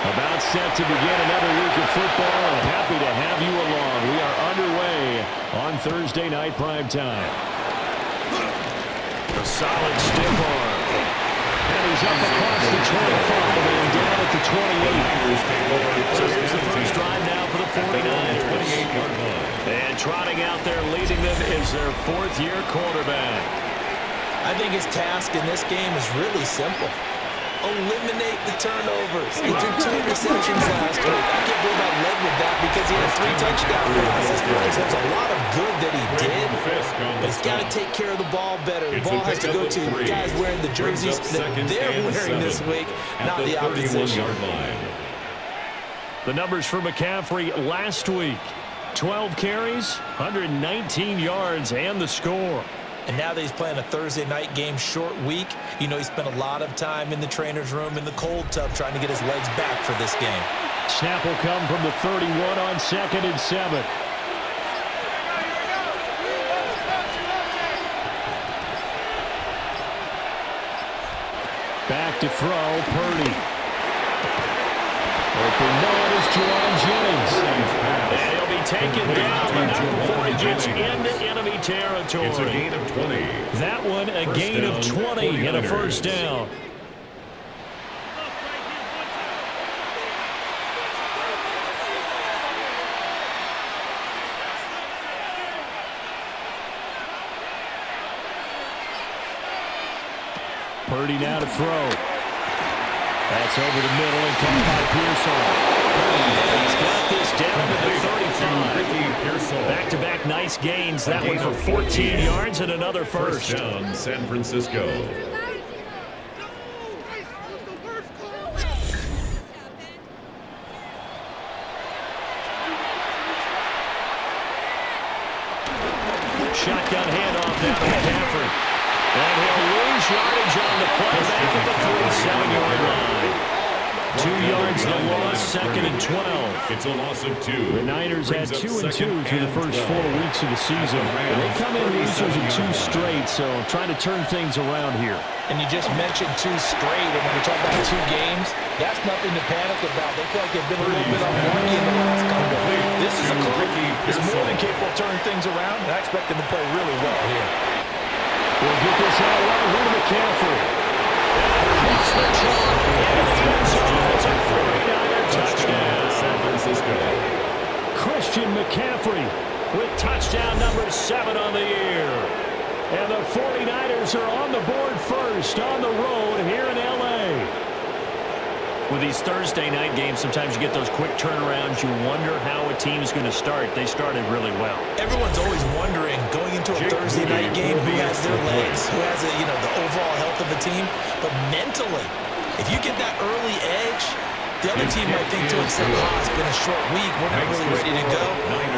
About set to begin another week of football, and happy to have you along. We are underway on Thursday night primetime. A solid stiff arm. And he's up across the 25 and down at the 28. So here's the first drive now for the 49ers. And trotting out there leading them is their fourth-year quarterback. I think his task in this game is really simple. Eliminate the turnovers. He threw 2 interceptions last week. I can't believe I led with that because he had 3 touchdown passes. There's a lot of good that he did, but he's got to take care of the ball better. The ball has to go to guys wearing the jerseys that they're wearing this week, not the opposition. The numbers for McCaffrey last week: 12 carries, 119 yards, and the score. And now that he's playing a Thursday night game, short week, you know he spent a lot of time in the trainer's room in the cold tub trying to get his legs back for this game. Snap will come from the 31 on 2nd and 7. Back to throw, Purdy. Open man is Jauan Jennings. And he'll be taken down, but not before he gets into enemy territory. It's a gain of 20. That one a gain of 20 and a first down. Purdy now to throw. That's over the middle and caught by Pearsall. He's got this down to the 35. Back-to-back nice gains. That one for 14 yards and another first. Down, San Francisco. Shotgun handoff now to McCaffrey. And he'll lose yardage on the play back at the 47-yard line. 2 yards the loss, 2nd and 12. It's a loss of 2. The Niners had 2 and 2 through the first 4 weeks of the season. And they come in losers in 2 straight, so trying to turn things around here. And you just mentioned 2 straight, and when you're talking about 2 games, that's nothing to panic about. They feel like they've been a little bit unlucky in the last couple. This is a club that's more than capable of turning things around, and I expect them to play really well here. We'll get this out right here to McCaffrey. Across the chalk. It's a 49er touchdown. San Francisco. Christian McCaffrey with touchdown number 7 on the year. And the 49ers are on the board first on the road here in L.A. With these Thursday night games, sometimes you get those quick turnarounds. You wonder how a team's going to start. They started really well. Everyone's always wondering, going into a Thursday night game, who has their legs, who has the overall health of the team. But mentally, if you get that early edge, the other team might think to itself, it's been a short week, we're not really ready to go.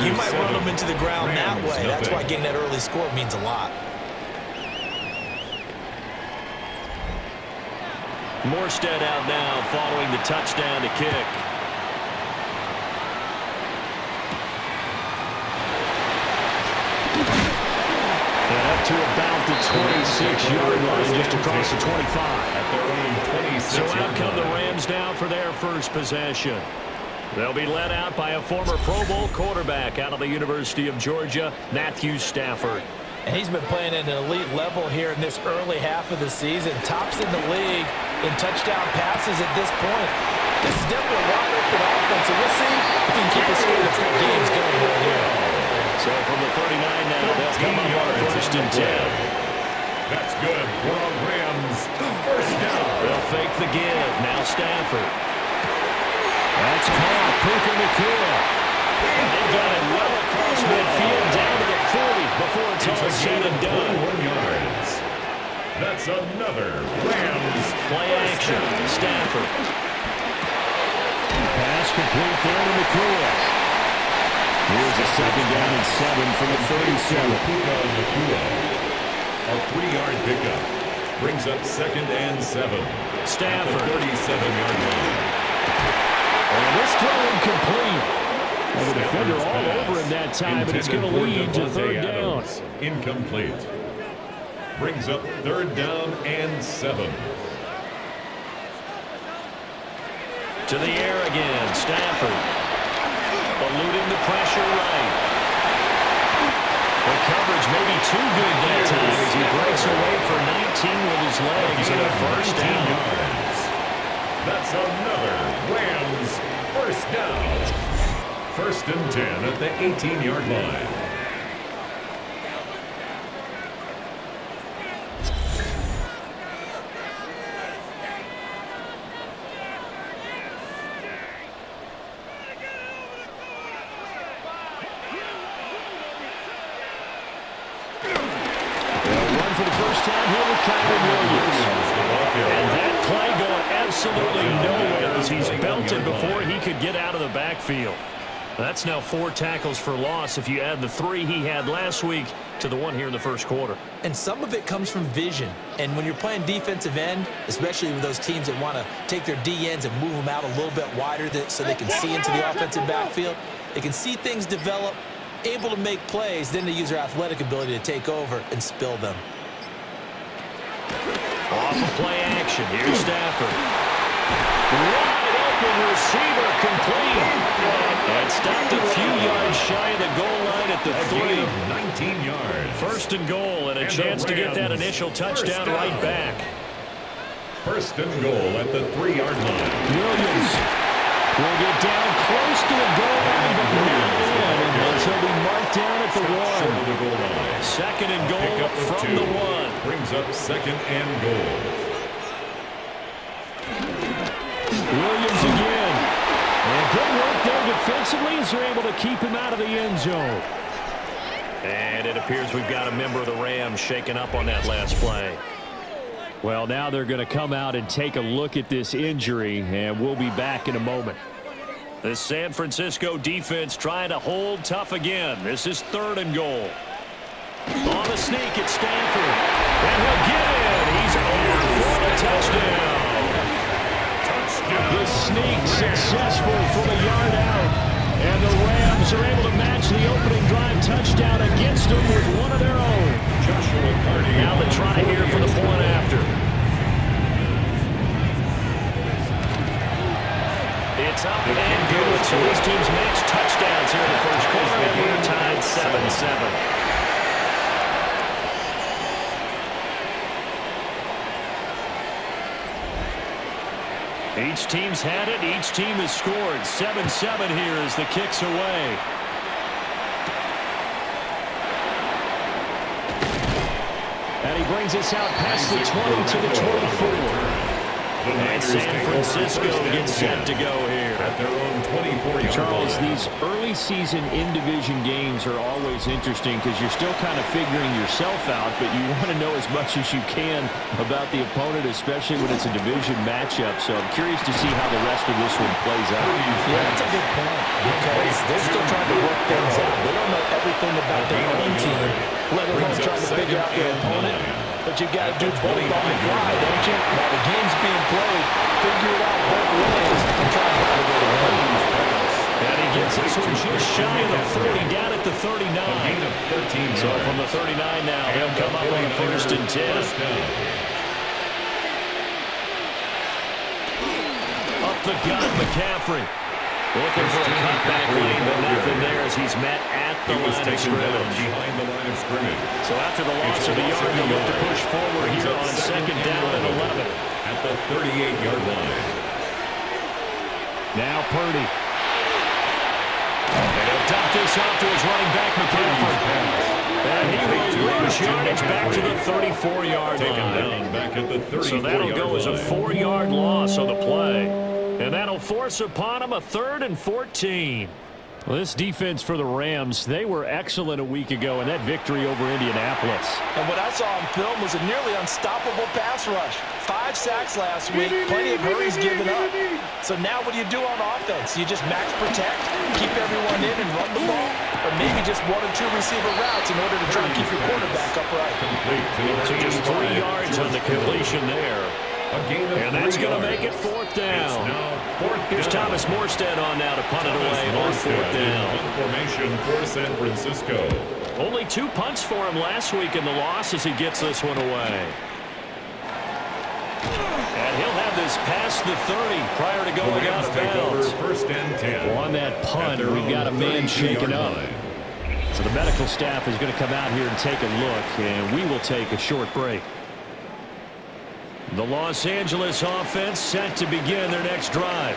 You might run them into the ground that way. That's why getting that early score means a lot. Morstead out now following the touchdown to kick. And up to about the 26-yard line, just across the 25. So out come the Rams now for their first possession. They'll be led out by a former Pro Bowl quarterback out of the University of Georgia, Matthew Stafford. And he's been playing at an elite level here in this early half of the season. Tops in the league in touchdown passes at this point. This is definitely a wide open offense, and we'll see if he can keep the speed of 2 games going right here. So from the 39 now, they'll come up on 1st and 10. That's good for the Rams. First down. They'll fake the give. Now Stafford. That's caught. Puka Nacua. And they've got it well across midfield down to the 40 before it's all said and done. 21 yards. That's another Rams. Play action. Stafford. Pass complete there to Nacua. Here's a 2nd down and 7 from the 37. Puka Nacua. A 3-yard pickup. Brings up 2nd and 7. Stafford. 37-yard line. And this throw incomplete. Well, the defender all over him that time, but it's going to lead to 3rd down. Incomplete. Brings up 3rd down and 7. To the air again. Stafford. Eluding the pressure right. The coverage may be too good that time as he breaks away for 19 with his legs and a first down. That's another Rams first down. 1st and 10 at the 18-yard line. Backfield. That's now 4 tackles for loss if you add the 3 he had last week to the 1 here in the first quarter. And some of it comes from vision. And when you're playing defensive end, especially with those teams that want to take their D-ends and move them out a little bit wider so they can see into the offensive backfield, they can see things develop, able to make plays, then they use their athletic ability to take over and spill them. Off of play action. Here's Stafford. Wide open receiver complete. And stopped a few yards shy of the goal line at the 3. 19 yards. 1st and goal and a chance to get that initial touchdown right back. 1st and goal at the 3-yard line. Williams will get down close to the goal line, but not in. And he'll be marked down at the 1. 2nd and goal from the 1. Brings up 2nd and goal. Williams again. And good work there defensively as they're able to keep him out of the end zone. And it appears we've got a member of the Rams shaken up on that last play. Well, now they're going to come out and take a look at this injury, and we'll be back in a moment. The San Francisco defense trying to hold tough again. This is 3rd and goal. On the sneak, it's Stafford. And he'll get it. He's over for the touchdown. The sneak successful from a yard out. And the Rams are able to match the opening drive touchdown against them with one of their own. Now the try here for the point after. It's up and good. So these teams match touchdowns here in the first quarter. And we're tied 7-7. Each team's had it. Each team has scored. 7-7 here as the kick's away. And he brings us out past the 20 to the 24. And San Francisco gets set to go here. At their own 24-yard Charles, line. these early season in-division games are always interesting because you're still kind of figuring yourself out, but you want to know as much as you can about the opponent, especially when it's a division matchup. So I'm curious to see how the rest of this one plays out. Yeah, that's a good point because they're still trying to work things out. They don't know everything about their own team, let alone trying to figure out their opponent. But you got to do both on the fly, don't you? While the game's being played, figure it out both ways and try to find a way to win. And he gets this one just shy of the 40, down at the 39. So from the 39 now, they'll come up on 1st and 10. Up the gut, McCaffrey. Looking for a cutback lane, but nothing there as he's met at the line of scrimmage. Behind the line of scrimmage. So after the loss of the yard, they'll look to push forward here on 2nd down and 11. At the 38-yard line. Now Purdy. And he'll dump this off to his running back, McCaffrey. And he will lose yardage back to the 34-yard line. Back at the 34-yard So that'll go as a 4-yard loss on the play. And that'll force upon him a 3rd and 14. Well, this defense for the Rams, they were excellent a week ago in that victory over Indianapolis. And what I saw on film was a nearly unstoppable pass rush. 5 sacks last week, plenty of hurries given up. So now what do you do on offense? You just max protect, keep everyone in and run the ball? Or maybe just 1 or 2 receiver routes in order to try to keep your quarterback upright? So just 3 yards on the completion there. And that's going to make it 4th down. Here's Thomas Morstead on now to punt it away on 4th down. Formation for San Francisco. Only 2 punts for him last week in the loss as he gets this one away. And he'll have this past the 30 prior to going out of bounds. First and 10. On that punt, we've got a man shaken up. So the medical staff is going to come out here and take a look, and we will take a short break. The Los Angeles offense set to begin their next drive.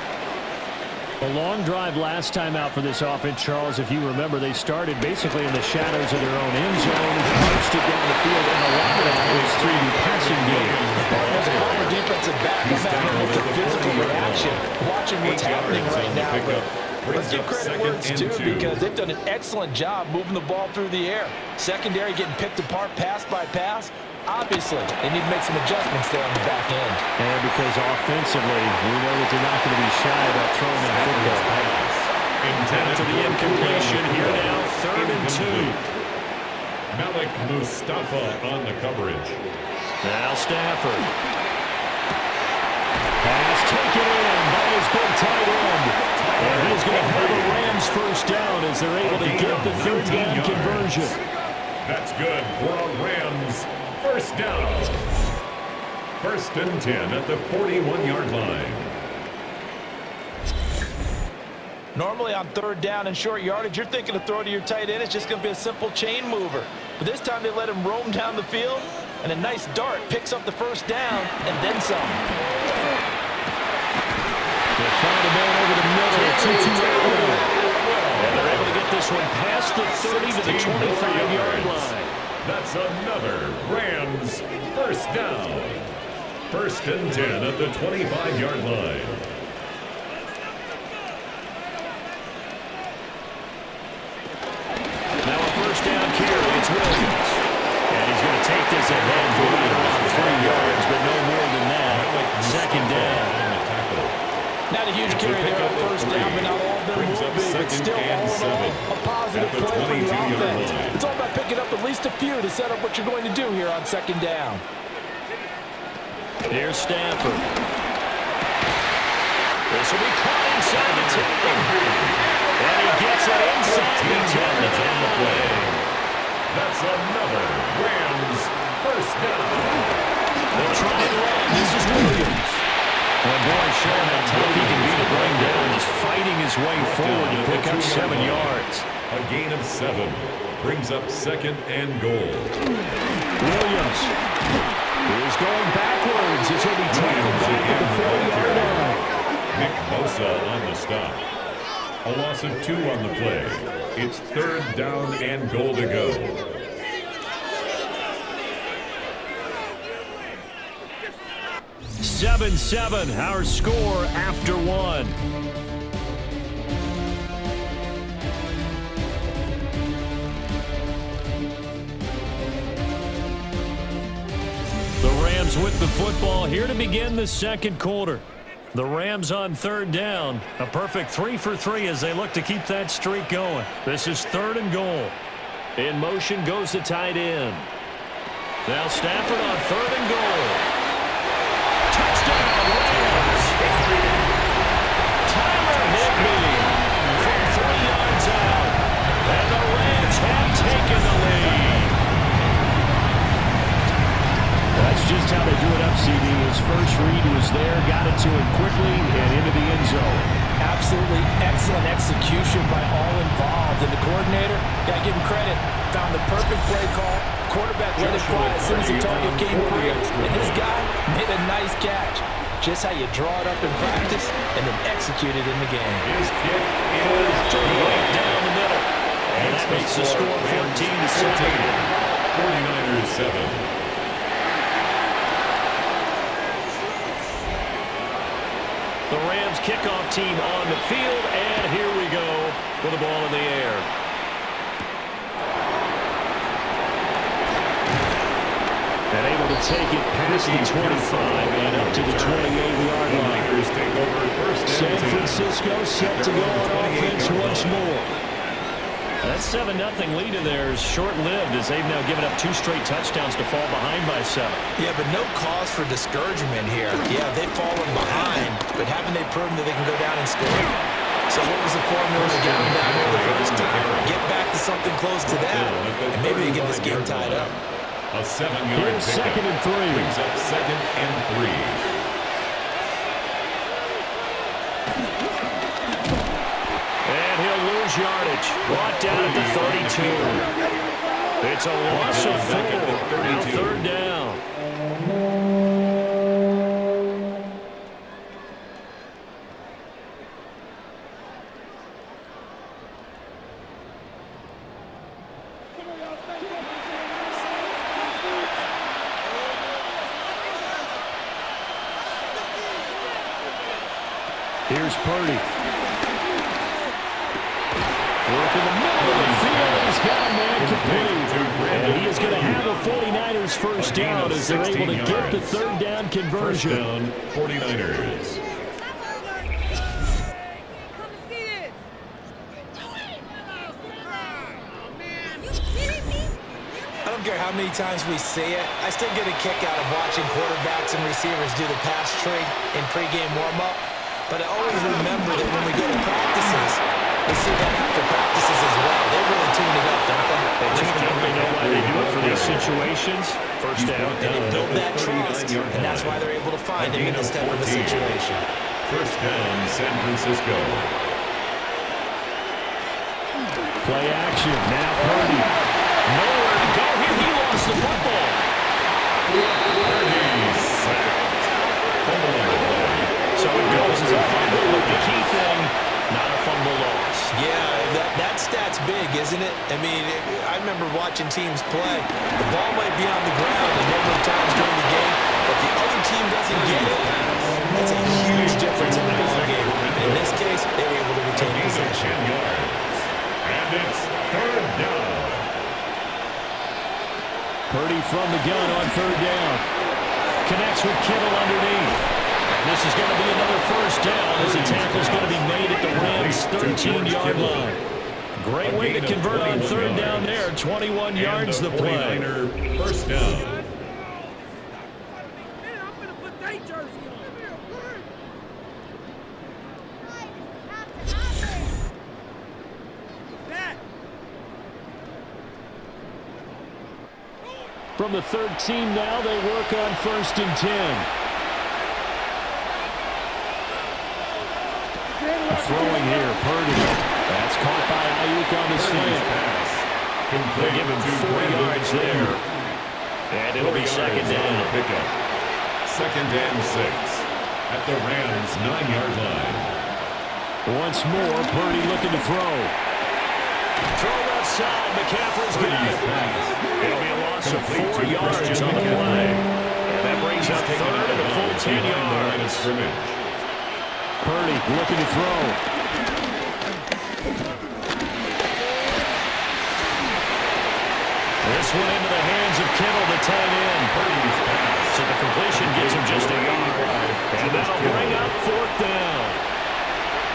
A long drive last time out for this offense, Charles. If you remember, they started basically in the shadows of their own end zone, marched it down the field, and a lot of that was through the passing game. There's a former defensive back come back here with a physical reaction, watching what's happening right now. But let's give credit where it's due because they've done an excellent job moving the ball through the air. Secondary getting picked apart pass by pass. Obviously, they need to make some adjustments there on the back end. And because offensively, we know that they're not going to be shy about throwing that football. After the incompletion, here now, 3rd and 2. Malik Mustafa on the coverage. Now Stafford. Pass taken in by his big tight end. And he's going to have a Rams first down as they're able to get the 3rd down conversion. That's good for a Rams first down. 1st and 10 at the 41-yard line. Normally on 3rd down and short yardage, you're thinking to throw to your tight end. It's just going to be a simple chain mover. But this time they let him roam down the field, and a nice dart picks up the first down and then some. They find a man over the middle, 2-2-8. And they're able to get this one past the 30 to the 25-yard line. That's another Rams first down. 1st and 10 at the 25-yard line. Now a first down carry. It's Williams. And he's going to take this ahead for around 3 yards, but no more than that. 2nd down. Not a huge carry there on first down, but not all of them will be. But still, all in all, a positive play for the offense. It's all about picking up at least a few to set up what you're going to do here on 2nd down. Here's Stafford. This will be caught inside the 10. And he gets it inside the 10 to take the play. That's another Rams first down. They'll try and run. This is Williams. Well, boy, showing how tough he can be to bring down. He's fighting his way forward to pick up 7 yards. A gain of 7 brings up 2nd and goal. Williams is going backwards as he'll be tackled back at the 4-yard line. Nick Bosa on the stop. A loss of 2 on the play. It's 3rd down and goal to go. Seven, our score after 1. The Rams with the football here to begin the 2nd quarter. The Rams on 3rd down. A perfect 3 for 3 as they look to keep that streak going. This is 3rd and goal. In motion goes the tight end. Now Stafford on 3rd and goal. Touchdown, Rams. Tyler Higbee from 3 yards out. And the Rams have taken the lead. That's just how they do it up, CD. His first read was there, got it to him quickly, and into the end zone. Absolutely excellent execution by all involved. And the coordinator, got to give him credit, found the perfect play call. Quarterback let it fly as soon as the target came free. And this guy made a nice catch. Just how you draw it up in practice and then execute it in the game. His kick is right down the middle. And that makes the score 14-7. 49ers 7. The Rams kickoff team on the field, and here we go with the ball in the air. And able to take it past the 25 and up to the 28-yard line. San Francisco set to go on offense once more. That 7-0 lead of theirs short-lived as they've now given up 2 straight touchdowns to fall behind by 7. Yeah, but no cause for discouragement here. Yeah, they've fallen behind, but haven't they proven that they can go down and score? So what was the formula to get them down there the first time? Get back to something close to that, and maybe they get this game tied up. A 7-yard Here's pickup. 2nd and 3. Brings up 2nd and 3. And he'll lose yardage. Brought down at the 32. It's a loss of 4. Now 3rd down. Here's Purdy. Work in the middle of the field. He's got a man complete. And he is going to have the 49ers first down as they're able to get the 3rd down conversion. First down, 49ers. I don't care how many times we see it, I still get a kick out of watching quarterbacks and receivers do the pass trade in pregame warm-up. But I always remember that when we go to practices, we see that after practices as well. They really tune it up, don't they? They know why they do it for these situations. First down. And they build that trust, and that's why they're able to find him in this type of a situation. First down, San Francisco. Play action. Now Purdy. Nowhere to go here. He lost the football. Purdy sacked. Fumble on the play. So it goes as a fumble, but the key thing, not a fumble loss. Yeah, that stat's big, isn't it? I mean, I remember watching teams play. The ball might be on the ground a number of times during the game, but the other team doesn't get it. That's a huge difference in the ball game. And in this case, they were able to retain possession. 10 yards. And it's 3rd down. Purdy from the gun on 3rd down. Connects with Kittle underneath. This is going to be another first down as the tackle's going to be made at the Rams' 13-yard line. Great way to convert on 3rd down there. 21 yards the play. First down. From the 13 now, they work on 1st and 10. Throwing here, Purdy. That's caught by Ayuk on the slant. They give him 4 yards there. And it'll be 2nd down. Pickup. 2nd and 6 at the Rams' 9-yard line. Once more, Purdy looking to throw. Throw left side. McCaffrey's got it. It'll be a loss of 4 yards on the play. And that brings up 3rd and a full 10 yards. Purdy looking to throw. This one into the hands of Kittle, the tight end. Purdy's pass. So the completion gets him just a yard. And that'll bring up 4th down.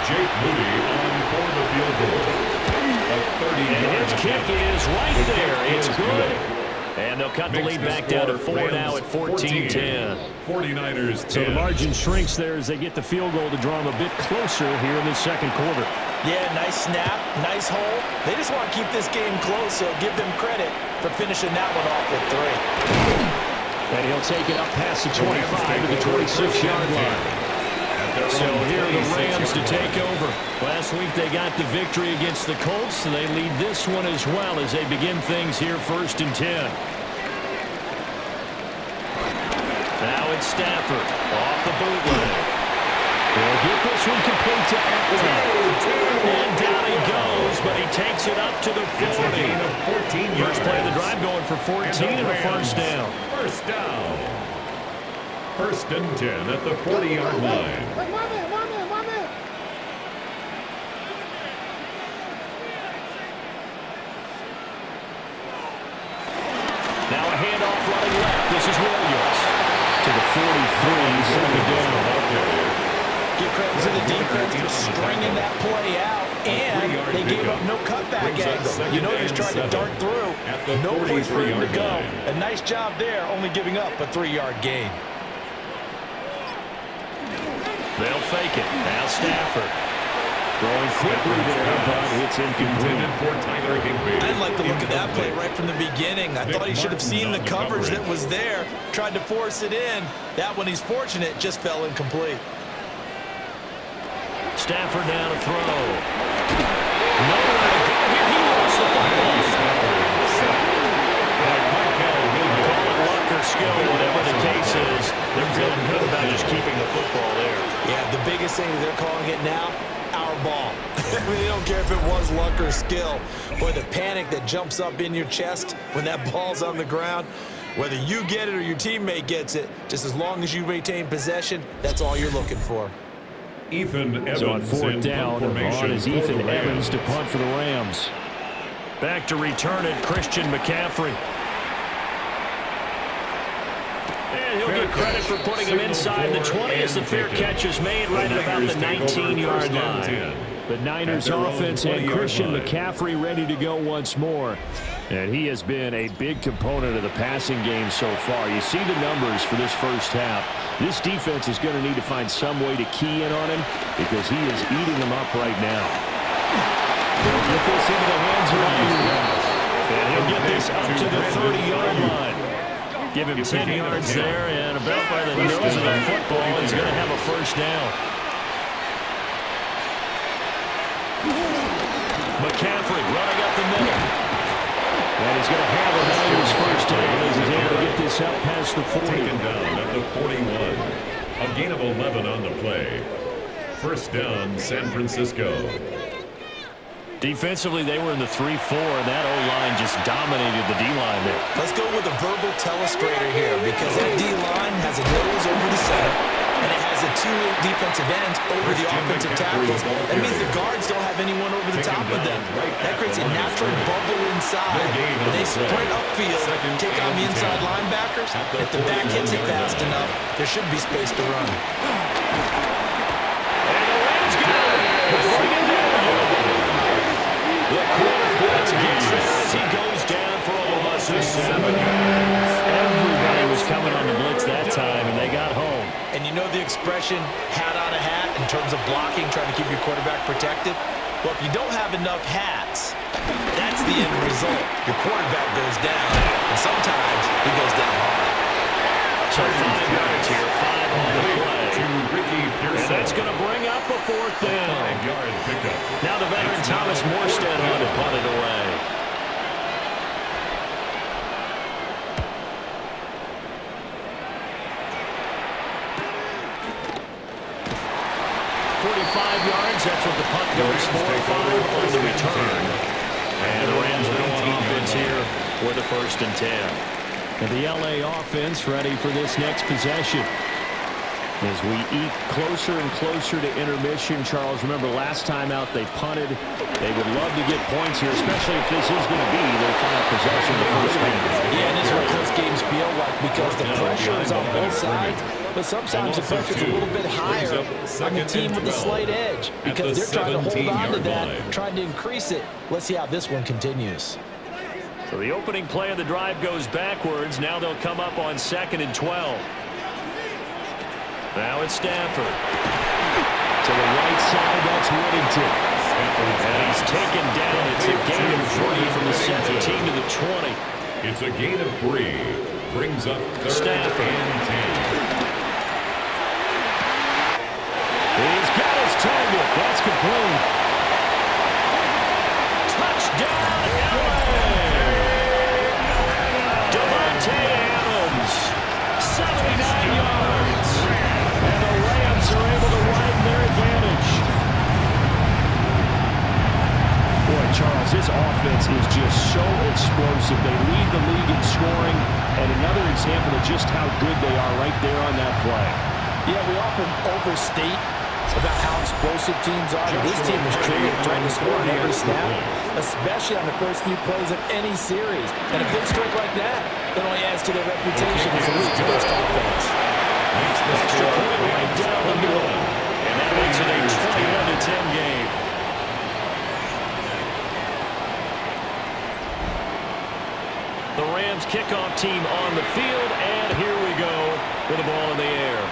Jake Moody on for the field goal. And his kick is right there. It's good. And they'll cut the lead back down to 4 now at 14-10. 49ers 10. So the margin shrinks there as they get the field goal to draw them a bit closer here in the 2nd quarter. Yeah, nice snap, nice hole. They just want to keep this game close, so give them credit for finishing that one off with 3. And he'll take it up past the 25 to the 26-yard line. So here are the Rams to take over. Last week they got the victory against the Colts, and they lead this one as well as they begin things here 1st and 10. Now it's Stafford off the bootleg. He'll get this one complete to Atwell. And down he goes, but he takes it up to the 40. First play of the drive going for 14 and a first down. First down. 1st and 10 at the 40-yard line. Now a handoff running left. This is Williams to the 43, 2nd down. Give credit to the defense for stringing that play out, and they gave up no cutback angle. You know he's trying to dart through. No place for him to go. A nice job there, only giving up a 3-yard gain. They'll fake it. Now Stafford. Throwing quickly there, but it's incomplete. For Tyler Higbee. I didn't like the look of that play right from the beginning. I thought he should have seen the coverage that was there, tried to force it in. That one, he's fortunate, just fell incomplete. Stafford down to throw. Nowhere to go here. He lost the football. Call it luck or skill, whatever the case is. They're feeling good about just keeping the football there. Yeah, the biggest thing that they're calling it now, our ball. I mean, they don't care if it was luck or skill. Boy, the panic that jumps up in your chest when that ball's on the ground, whether you get it or your teammate gets it, just as long as you retain possession, that's all you're looking for. Ethan Evans So on fourth in down, punt on formation is for the Ethan Rams. Evans to punt for the Rams. Back to return it, Christian McCaffrey. And he'll get credit for putting him inside the 20 as the fair catch is made right at about the 19-yard line. The Niners offense and Christian McCaffrey ready to go once more. And he has been a big component of the passing game so far. You see the numbers for this first half. This defense is going to need to find some way to key in on him because he is eating them up right now. They'll get this into the hands of Ryan. And he'll get this up to the 30-yard line. Give him 10 yards there, and about by the nose of the football, he's going to have a first down. McCaffrey running up the middle. And he's going to have a Niners first down as he's able to get this up past the 40. Taken down at the 41. A gain of 11 on the play. First down, San Francisco. Defensively, they were in the 3-4, and that O-line just dominated the D-line there. Let's go with a verbal telestrator here because that D-line has a nose over the center, and it has the two defensive ends over the offensive tackles. That means the guards don't have anyone over the top of them. That creates a natural bubble inside. When they sprint upfield, take on the inside linebackers. If the back hits it fast enough, there should be space to run. And the Rams got it. Bring him down. The quarterback gets there as he goes down for almost 7 yards. Everybody was coming on the blitz that time, and they got home. And you know the expression, hat on a hat, in terms of blocking, trying to keep your quarterback protected? Well, if you don't have enough hats, that's the end result. Your quarterback goes down, and sometimes he goes down hard. So 5 yards here, 5 on the play. And that's going to bring up a fourth down. 5-yard pickup. Now the veteran Thomas Morstead on to punt it away. Yards, that's what the punt goes for. 5 on the return. And the Rams are on offense here with a 1st and 10. And the LA offense ready for this next possession. As we eat closer and closer to intermission, Charles, remember last time out they punted. They would love to get points here, especially if this is going to be their final possession of the first game. Yeah, and this is what close games feel like because the pressure is on both sides. But sometimes the pressure's a little bit higher on the team with the slight edge because they're trying to hold on to that, trying to increase it. Let's see how this one continues. So the opening play of the drive goes backwards. Now they'll come up on 2nd and 12. Now it's Stafford. To the right side, that's Whittington. And he's taken down. It's a gain of 3 from the 17 to the 20. It's a gain of 3. Brings up 3rd Stafford. and 10. He's got his target. That's complete. Touchdown, LA! Devontae Adams, 79 yards. And the Rams are able to widen their advantage. Boy, Charles, this offense is just so explosive. They lead the league in scoring, and another example of just how good they are right there on that play. Yeah, we often overstate about how explosive teams are. This team is truly trying to score on every snap, especially on the first few plays of any series. And a big streak like that only adds to their reputation as a league's best offense. Extra point right down the middle. And that makes it a 21-10 game. The Rams kickoff team on the field, and here we go with the ball in the air.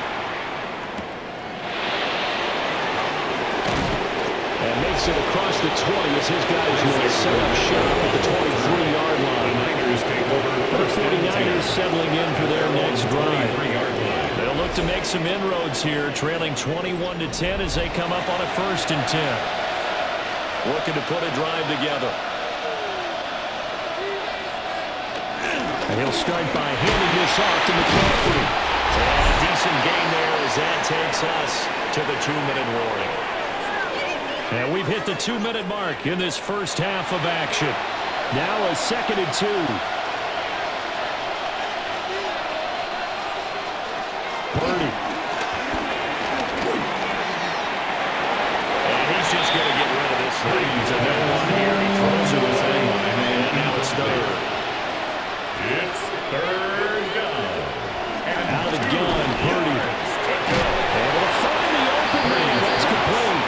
And takes it across the 20 as his guys will set up shop at the 23-yard line. The Niners take over The first and 49ers 10. settling in for their next drive. 23-yard line. They'll look to make some inroads here, trailing 21-10 as they come up on a 1st and 10. Looking to put a drive together. And he'll start by handing this off to McCaffrey. And a decent gain there as that takes us to the 2-minute warning. And we've hit the 2-minute mark in this first half of action. Now a 2nd and 2. Purdy. And he's just going to get rid of this thing. He's a no one here. He throws it away. And now it's 3rd. It's 3rd down. Out of the gun, Purdy. Able to find the open man. That's complete.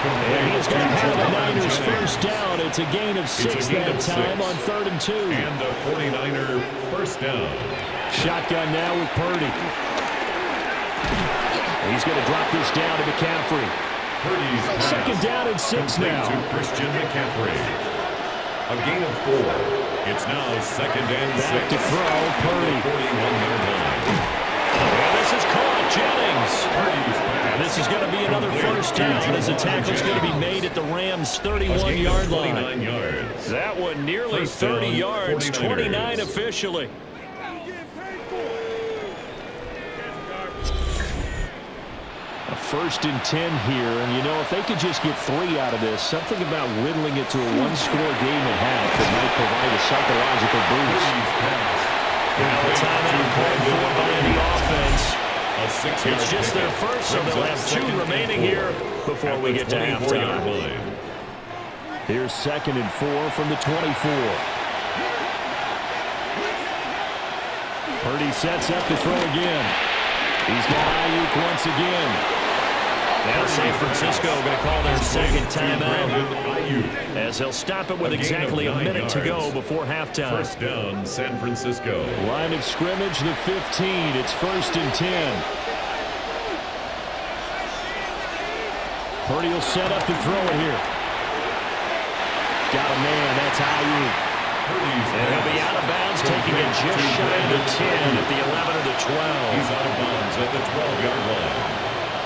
And he's going to have the Niners first down. It's a gain of 6 that time on 3rd and 2. And the 49er first down. Shotgun now with Purdy. He's going to drop this down to McCaffrey. Purdy's pass 2nd down and 6 complete now. to Christian McCaffrey. A gain of 4. It's now 2nd and 6. Back to throw, Purdy. 41-yard line. And this is caught, Jennings. Purdy's pass. And this is going to be another first down as the tackle's going to be made at the Rams' 31-yard line. 29 yards. That one nearly First down, 30 yards, 29 49ers. officially. A 1st and 10 here, and you know, if they could just get 3 out of this, something about whittling it to a 1-score game at half that might provide a psychological boost. Now a timeout called for by the offense. It's just their first, so they'll have 2 remaining here before we get to halftime. Here's 2nd and 4 from the 24. Purdy sets up to throw again. He's got Ayuk once again. Now San Francisco going to call their 2nd timeout as they'll stop it with exactly a minute to go before halftime. First down, San Francisco. Line of scrimmage, the 15. It's 1st and 10. Purdy will set up to throw it here. Got a man. That's Ayuk. And he'll be out of bounds, taking it just shy of the 10 at the 11 or the 12. He's out of bounds at the 12-yard line.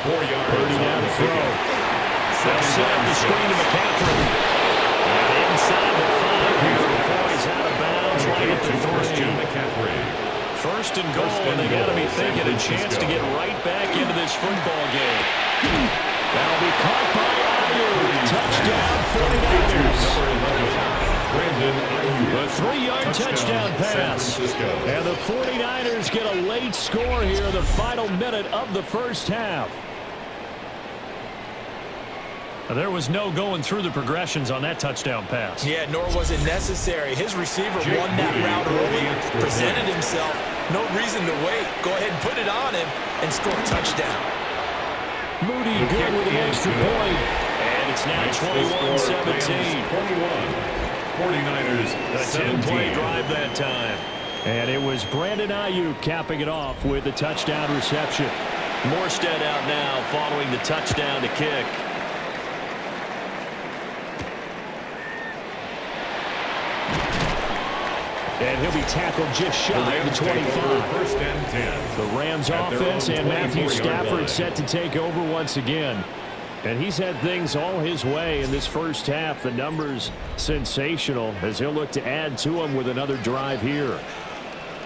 4 yards. Purdy now to throw. They'll set up the screen to McCaffrey. And inside the 5 here before he's out of bounds, right at the 3. McCaffrey. 1st and goal, and they got to be thinking a chance to get right back into this football game. That'll be caught by Ayuk. Touchdown, 49ers. A 3-yard touchdown pass. And the 49ers get a late score here in the final minute of the first half. There was no going through the progressions on that touchdown pass. Yeah, nor was it necessary. His receiver won that route early, presented himself. No reason to wait. Go ahead and put it on him and score a touchdown. Moody good with an extra point. And it's now 21-17. 49ers, a 10-play drive that time. And it was Brandon Ayuk capping it off with a touchdown reception. Morstead out now following the touchdown to kick. And he'll be tackled just shy of the 25. First and 10. The Rams offense and Matthew Stafford set to take over once again. And he's had things all his way in this first half. The numbers sensational as he'll look to add to them with another drive here.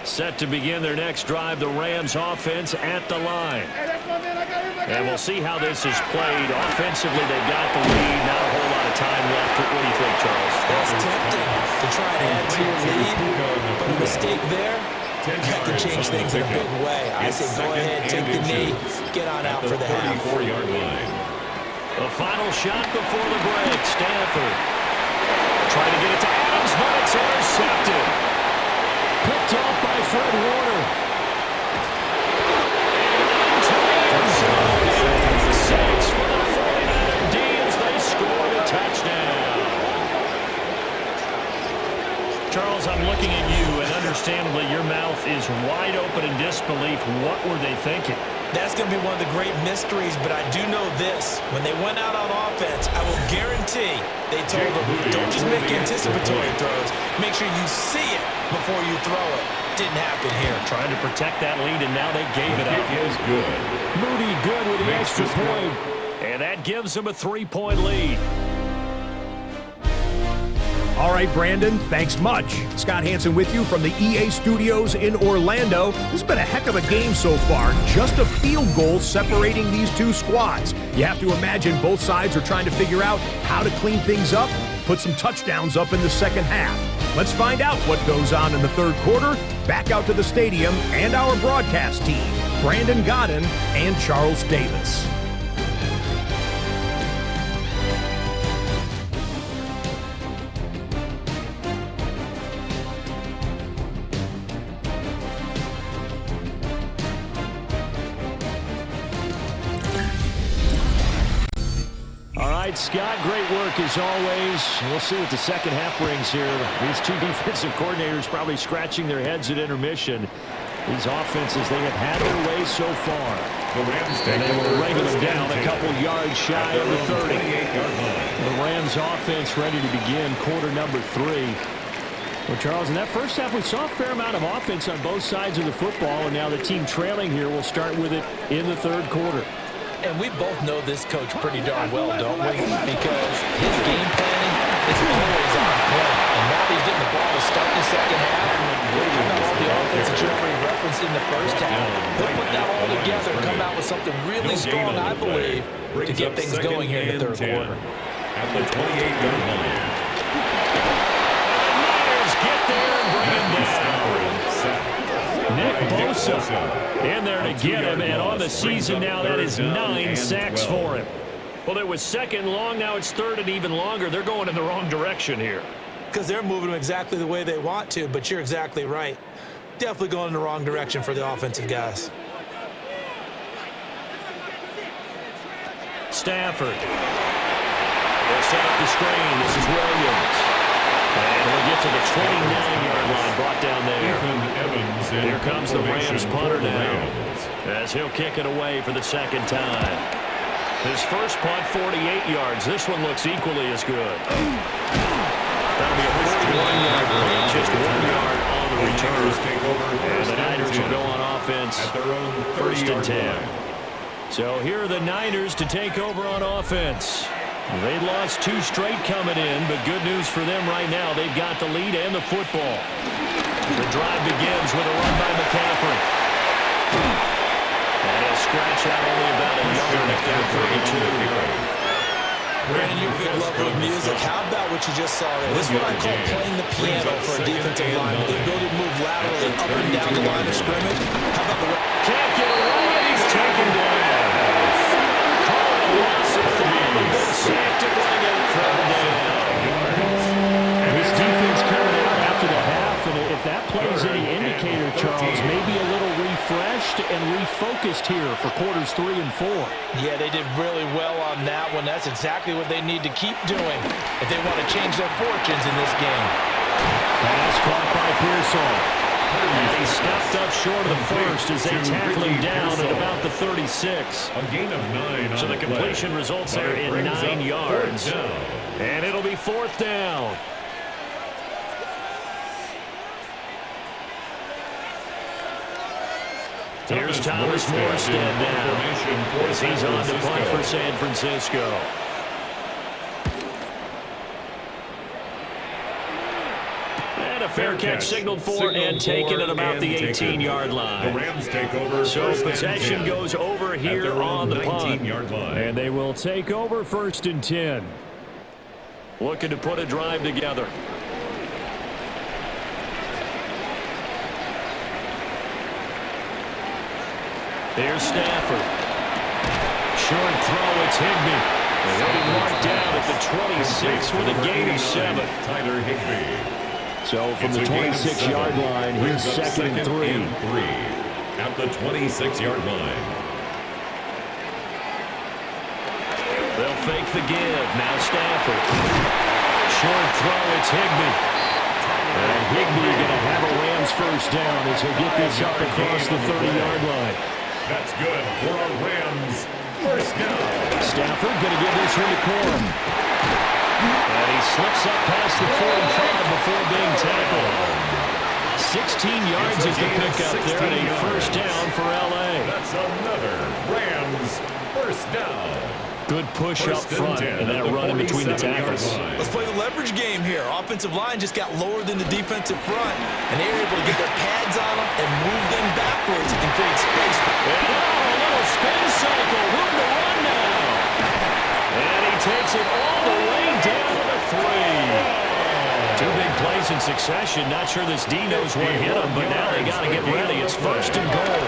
Set to begin their next drive, the Rams offense at the line. And we'll see how this is played. Offensively, they've got the lead. Not a whole lot of time left. What do you think, Charles? That's tempting to try to add to your lead, but a mistake there, that can change things in a big way. I say go ahead, take the knee, get on out for the half. 34-yard line. The final shot before the break. Stafford trying to get it to Adams, but it's intercepted. Picked off by Fred Warner. And 6 for the 49er D as they scored a touchdown. Charles, I'm looking at you, and understandably your mouth is wide open in disbelief. What were they thinking? That's going to be one of the great mysteries, but I do know this. When they went out on offense, I will guarantee guarantee they told him, don't just make anticipatory throws. Make sure you see it before you throw it. Didn't happen here. Trying to protect that lead, and now they gave it up. It is good. Moody good with the extra point. And that gives them a 3-point lead. All right, Brandon, thanks much. Scott Hansen with you from the EA Studios in Orlando. This has been a heck of a game so far. Just a field goal separating these two squads. You have to imagine both sides are trying to figure out how to clean things up, put some touchdowns up in the second half. Let's find out what goes on in the third quarter. Back out to the stadium and our broadcast team, Brandon Godden and Charles Davis. Scott, great work as always. We'll see what the second half brings here. These two defensive coordinators probably scratching their heads at intermission. These offenses, they have had their way so far. And they will wrangle them down a couple yards shy of the 30. The Rams offense ready to begin quarter number 3. Well, Charles, in that first half, we saw a fair amount of offense on both sides of the football, and now the team trailing here will start with it in the third quarter. And we both know this coach pretty darn well, don't we? Because his game planning is always on point. And now he's getting the ball to start the second half. I know all the offense that you already referenced in the first half. He'll put that all together and come out with something really strong, I believe, to get things going here in the third quarter. At the 28-yard line. Niners get there and bring him down. Nick Bosa in there to get him, and on the season now, that is 9 sacks for him. Well, it was second long, now it's third and even longer. They're going in the wrong direction here. Because they're moving them exactly the way they want to, but you're exactly right. Definitely going in the wrong direction for the offensive guys. Stafford. They'll set up the screen. This is Williams. And we'll get to the 29-yard line, brought down there. Here comes the Rams punter now, as he'll kick it away for the second time. His first punt, 48 yards. This one looks equally as good. That'll be a 41-yard punt, just 1 yard on the return. And the Niners will go on offense, first and 10. So here are the Niners to take over on offense. They'd lost 2 straight coming in, but good news for them right now. They've got the lead and the football. The drive begins with a run by McCaffrey. And he'll scratch out only about a yard at their 32. Brandon, you're a good lover of music. How about what you just saw there? This is what I call playing the piano for a defensive lineman. The ability to move laterally up and down the line of scrimmage. How about the... Can't get away. He's taken down. Sacked and running out from down. His defense coming out after the half, and if that plays any indicator, Charles, maybe a little refreshed and refocused here for quarters 3 and 4. Yeah, they did really well on that one. That's exactly what they need to keep doing if they want to change their fortunes in this game. Pass caught by Pearsall. And he stepped up short of the first as they tackle him down at about the 36. A gain of 9. So the completion results there in 9 yards. And it'll be 4th down. Here's Thomas Morstead now as he's on the punt for San Francisco. Fair catch signaled for and taken at about the 18-yard line. The Rams take over. So possession goes over here on the punt. 19-yard line. And they will take over first and 10. Looking to put a drive together. Here's Stafford. Short throw, it's Higbee. They'll be marked down at the 26 with a gain of 7. Tyler Higbee. So from the 26-yard line, here's second and 3. At the 26-yard line. They'll fake the give. Now Stafford. Short throw, it's Higbee. And Higbee going to have a Rams first down as he'll get this up across the 30-yard line. That's good for a Rams first down. Stafford going to give this one to Corum. slips up past the 45 before being tackled. 16 yards is the pickup there, and a first down for L.A. That's another Rams first down. Good push up front and that run in between the tackles. Let's play the leverage game here. Offensive line just got lower than the defensive front, and they were able to get their pads on them and move them backwards and create space. And a little spin cycle. Room to run now. And he takes it all the way down to the 3. Two big plays in succession. Not sure this D knows what hit him, but now they got to get ready. It's first and goal.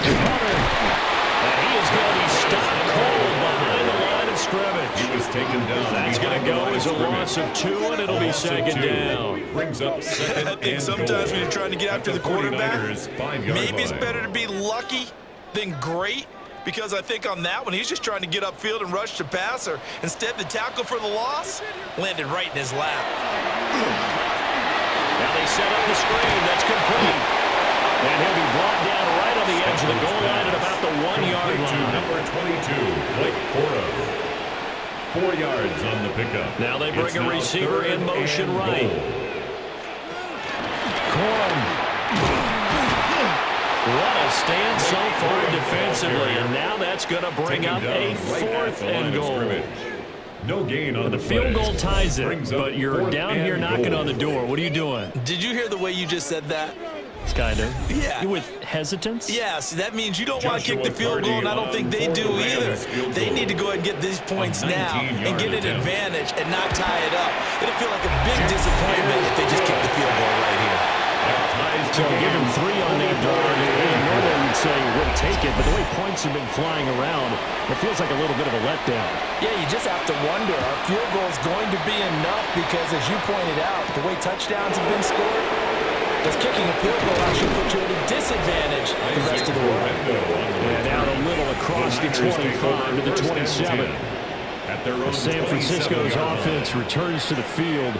And he is going to be stopped cold behind the line of scrimmage. He was taken down. That's going to go as a loss of 2, and it'll be second down. Brings up second I think sometimes when you're trying to get after the quarterback, maybe it's better to be lucky than great. Because I think on that one, he's just trying to get upfield and rush the passer. Instead, the tackle for the loss landed right in his lap. Now they set up the screen. That's complete. And he'll be brought down right on the edge of the goal line at about the 1-yard line. Number 22, Blake Corum. 4 yards on the pickup. Now they bring a receiver in motion right. Corum. What a stand so far defensively, and now that's going to bring up a 4th and goal. No gain on the field goal ties it, but you're down here knocking on the door. What are you doing? Did you hear the way you just said that? Kind of. Yeah. With hesitance? Yeah, so that means you don't want to kick the field goal, and I don't think they do either. They need to go ahead and get these points now and get an advantage and not tie it up. It'll feel like a big disappointment if they just kick the field goal right here. So give him 3 on the board. Normally we'd say we'll take it, but the way points have been flying around, it feels like a little bit of a letdown. Yeah, you just have to wonder, are field goals going to be enough? Because as you pointed out, the way touchdowns have been scored, does kicking a field goal actually put you at a disadvantage the rest of the way? And out a little across the 25 to the 27. San Francisco's offense returns to the field.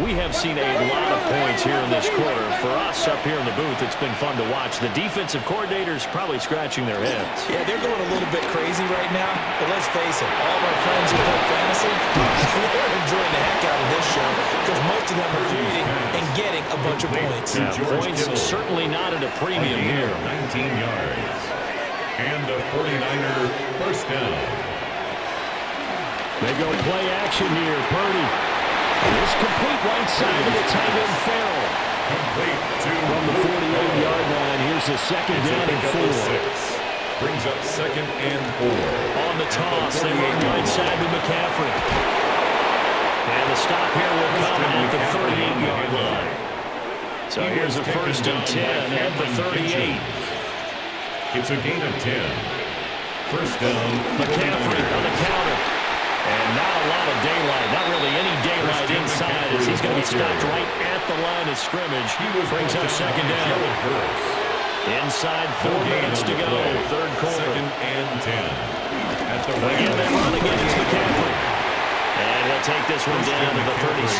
We have seen a lot of points here in this quarter. For us up here in the booth, it's been fun to watch. The defensive coordinators probably scratching their heads. Yeah, they're going a little bit crazy right now. But let's face it, all of our friends who play fantasy, they're enjoying the heck out of this show because most of them are creating and getting a bunch of points. Yeah, points certainly not at a premium here. 19 yards. And a 49er first down. They go play action here. Purdy. This complete right side of the tight end Farrell. From the 48-yard line, here's the second down and 4. Brings up second and 4. On the toss, they run right side with McCaffrey. And the stop here will come at the 38-yard line. So here's a first and 10 at the 38. It's a gain of 10. First down. McCaffrey on the counter. And not a lot of daylight, not really any daylight inside as he's going to be stopped right at the line of scrimmage. Brings up second down. Inside 4 minutes to go, third quarter. Second and 10. At the again, they run against McCaffrey. And he'll take this one down to the 36.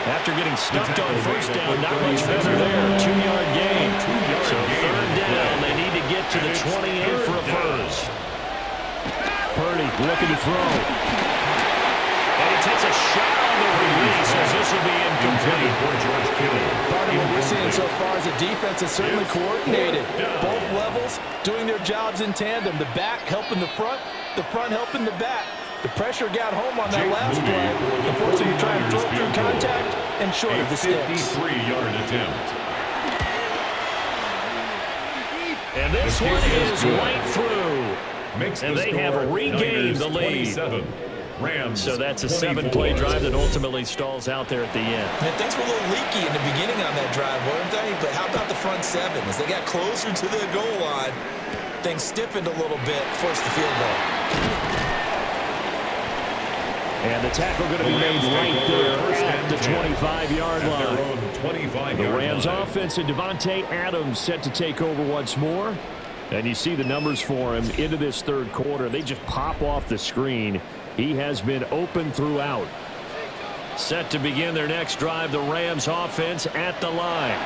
After getting stuffed on first down, not much better there. 2-yard gain. So third down, they need to get to the 28 for a first. Purdy looking to throw. And he takes a shot on the release as this will be incomplete. Part of what we're seeing so far is the defense is certainly coordinated. Both levels doing their jobs in tandem. The back helping the front helping the back. The pressure got home on that last play. Unfortunately, trying to throw through contact and short of the sticks. 53-yard attempt. And this one is right through. And they have regained the lead. Rams, so that's a 7-play drive that ultimately stalls out there at the end. Man, things were a little leaky in the beginning on that drive, weren't they? But how about the front 7? As they got closer to the goal line, things stiffened a little bit, forced the field goal. And the tackle going to be made right there at the 25-yard line. The Rams offense and Davante Adams set to take over once more. And you see the numbers for him into this third quarter. They just pop off the screen. He has been open throughout. Set to begin their next drive, the Rams offense at the line.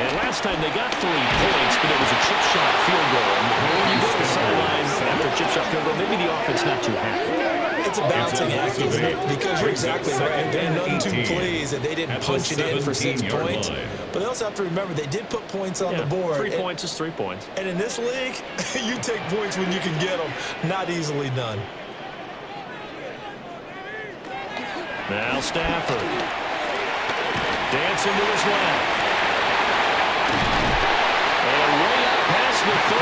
And last time they got 3 points, but it was a chip shot field goal. And when you go to the sideline after a chip shot field goal, maybe the offense not too happy. It's a balancing act, isn't it? Because you're exactly right. They're none too pleased that they didn't punch it in for 6 points. But they also have to remember they did put points on the board. 3 points is 3 points. And in this league, you take points when you can get them. Not easily done. Now Stafford. Dancing to his left. And way up past the 35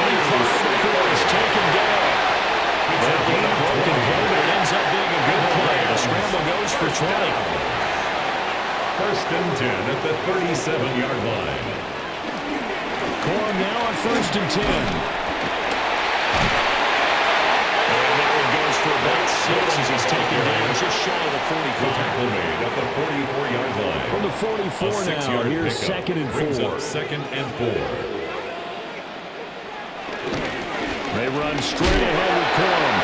before it's taken down. That was a broken play, but it ends up being a good play. The scramble goes for 20. 1st and 10 at the 37-yard line. Corum now on 1st and 10. And that one goes for about 6 as he's taken down just shy of the 45. Tackle made at the 44-yard line. From the 44 now, here's 2nd and 4. 2nd and 4. They run straight ahead with Corum.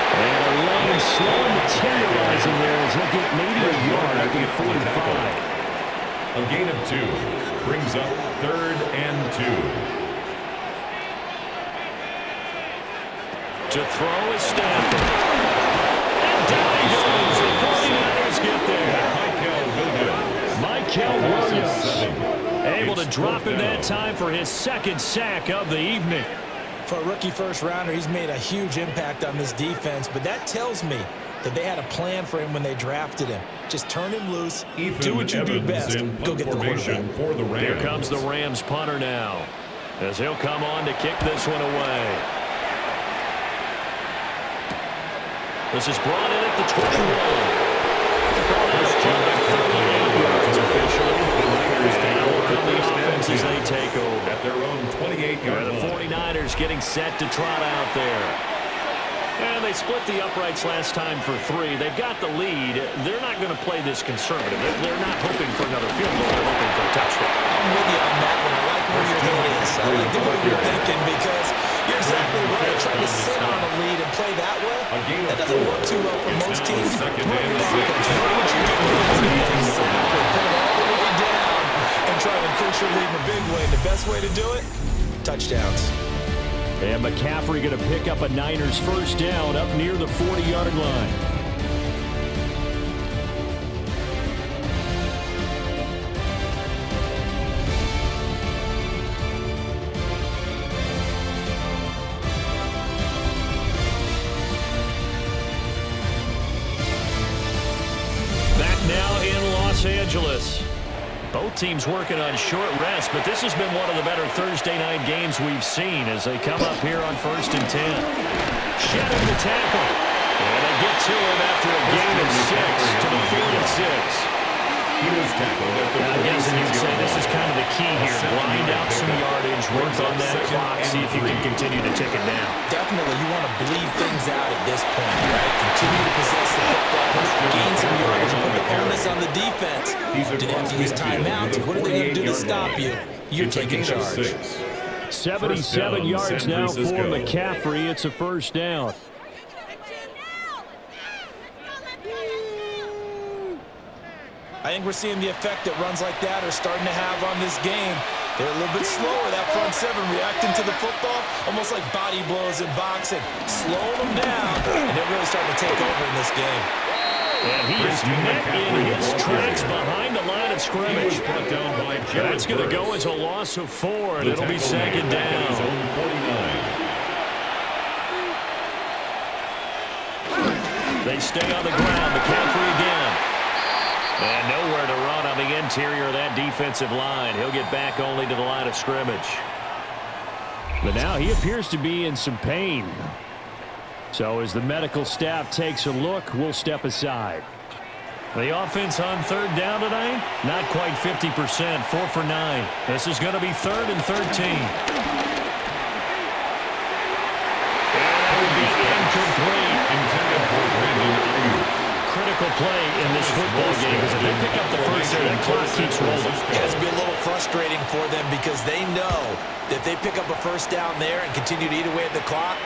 And a lane slow materializing there as he'll get maybe a yard at the 45. A gain of 2 brings up 3rd and 2. To throw is Stafford. And down he goes. The 49ers get there. Michael Williams able to drop in that time for his 2nd sack of the evening. For a rookie first-rounder, he's made a huge impact on this defense, but that tells me that they had a plan for him when they drafted him. Just turn him loose, do what you do best, go get the quarterback. For the Rams. Here comes the Rams punter now, as he'll come on to kick this one away. This is brought in at the 21. Officially, the Niners down with the offense as they take over. At their own 28-yard line. The 49ers getting set to trot out there. And they split the uprights last time for 3. They've got the lead. They're not going to play this conservative. They're not hoping for another field goal. They're hoping for a touchdown. I'm with you on that one. I like where your head is. I like the way you're thinking because you're exactly right. Trying to sit on a lead and play that way, that doesn't work too well for most teams. Run your offense. Do what you do best. Exactly. Put it all the way down and try to increase your lead in a big way. The best way to do it, touchdowns. And McCaffrey going to pick up a Niners first down up near the 40-yard line. Back now in Los Angeles. Both teams working on short rest, but this has been one of the better Thursday night games we've seen as they come up here on 1st and 10. Shedding the tackle. And they get to him after a gain of 6 to the 46. He was tackled at the I'm guessing you'd say this is kind of the key here. Grind out some yardage, work on that clock, see if you can continue to take it down. Definitely, you want to bleed things out at this point, right? Continue to possess the football, gain some yardage, and put the onus on the defense. Do they have to use timeouts? What are they going to do to stop you? You're taking charge. 77 yards now for McCaffrey. It's a first down. I think we're seeing the effect that runs like that are starting to have on this game. They're a little bit slower, that front 7, reacting to the football, almost like body blows in boxing. Slowing them down, and they're really starting to take over in this game. And he is met in his tracks behind the line of scrimmage. That's going to go as a loss of 4, and it'll be 2nd down. They stay on the ground. McCaffrey again. And nowhere to run on the interior of that defensive line. He'll get back only to the line of scrimmage. But now he appears to be in some pain. So as the medical staff takes a look, we'll step aside. The offense on 3rd down tonight, not quite 50%, 4 for 9. This is going to be 3rd and 13. And that would be incomplete. Intended for Brandon Ayuk. Critical play in this football game because if they pick up the first there, that clock keeps rolling. It has to be a little frustrating for them because they know that if they pick up a first down there and continue to eat away at the clock,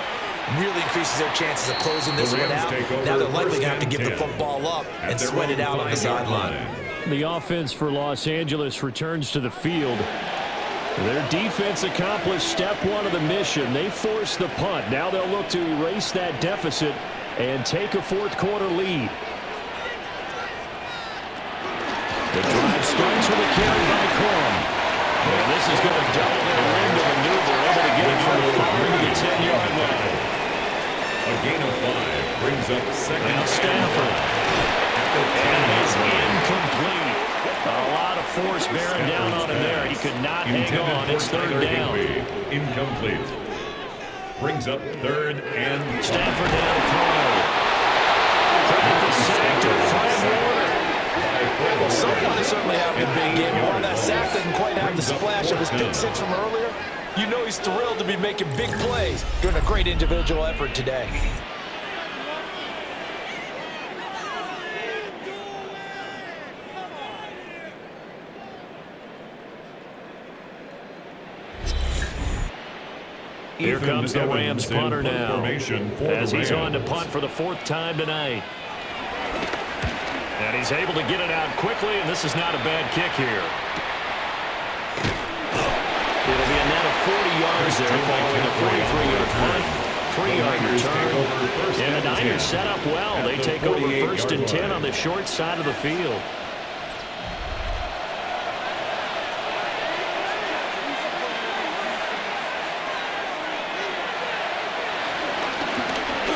really increases their chances of closing this one out. Now they're likely going to have to give the football up and sweat it out on the sideline. The offense for Los Angeles returns to the field. Their defense accomplished step 1 of the mission. They forced the punt. Now they'll look to erase that deficit and take a fourth quarter lead. The drive starts with a carry by Corum. And this is going to double their end of maneuver, able to get it from the 5 to the 10-yard line. A gain of 5 brings up second. Now Stafford. And it's incomplete. A lot of force bearing down on him there. He could not hang on. It's third down. Incomplete. Brings up third and Stafford down throw. Trying to sack to Fred Warner. Well, someone is certainly having a big game. While that sack didn't quite have the splash of his pick six from earlier, you know he's thrilled to be making big plays during a great individual effort today. Here comes the Rams punter now, as he's on to punt for the 4th time tonight. And he's able to get it out quickly, and this is not a bad kick here. It'll be a net of 40 yards there following a 43-yard punt, 3-yard return. And the Niners set up well. They take over 1st and 10 on the short side of the field.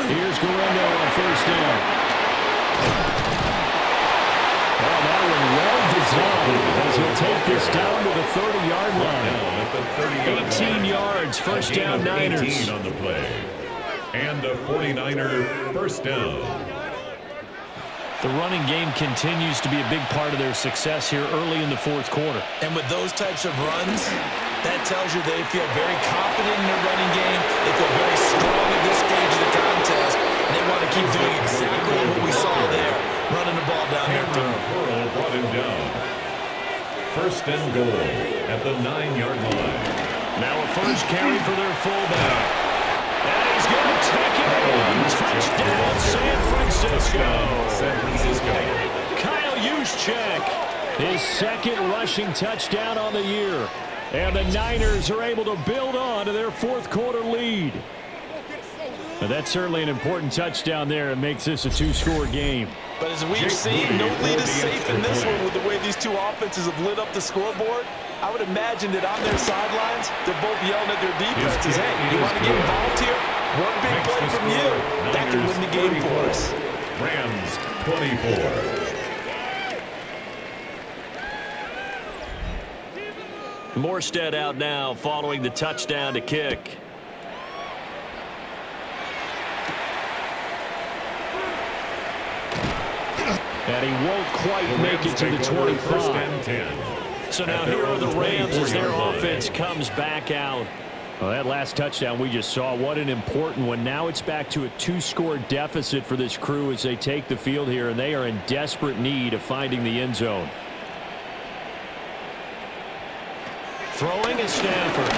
Here's Guerrero on 1st down. Oh, that one well designed as he'll take this down to the 30-yard line. 18 yards, 1st down Niners. 18 on the play. And a 49er 1st down. The running game continues to be a big part of their success here early in the 4th quarter. And with those types of runs, that tells you they feel very confident in their running game. They feel very strong at this stage of the contest. And they want to keep doing exactly what we saw there, running the ball down their throat. Burrow brought him down. 1st and goal at the 9-yard line. Now a first carry for their fullback. And he's going to take it in. Touchdown, San Francisco. San Francisco. Kyle Juszczyk, his 2nd rushing touchdown on the year. And the Niners are able to build on to their 4th quarter lead. Now that's certainly an important touchdown there. It makes this a 2-score game. But as we've seen, no lead is safe in this one with the way these two offenses have lit up the scoreboard. I would imagine that on their sidelines, they're both yelling at their defenses, hey, you want to get involved here? One big play from you. That could win the game for us. Rams 24. Morstead out now following the touchdown to kick. And he won't quite make it to the 25. So now here are the Rams as their offense comes back out. Well, that last touchdown we just saw, what an important one. Now it's back to a 2-score deficit for this crew as they take the field here, and they are in desperate need of finding the end zone. Throwing is Stafford.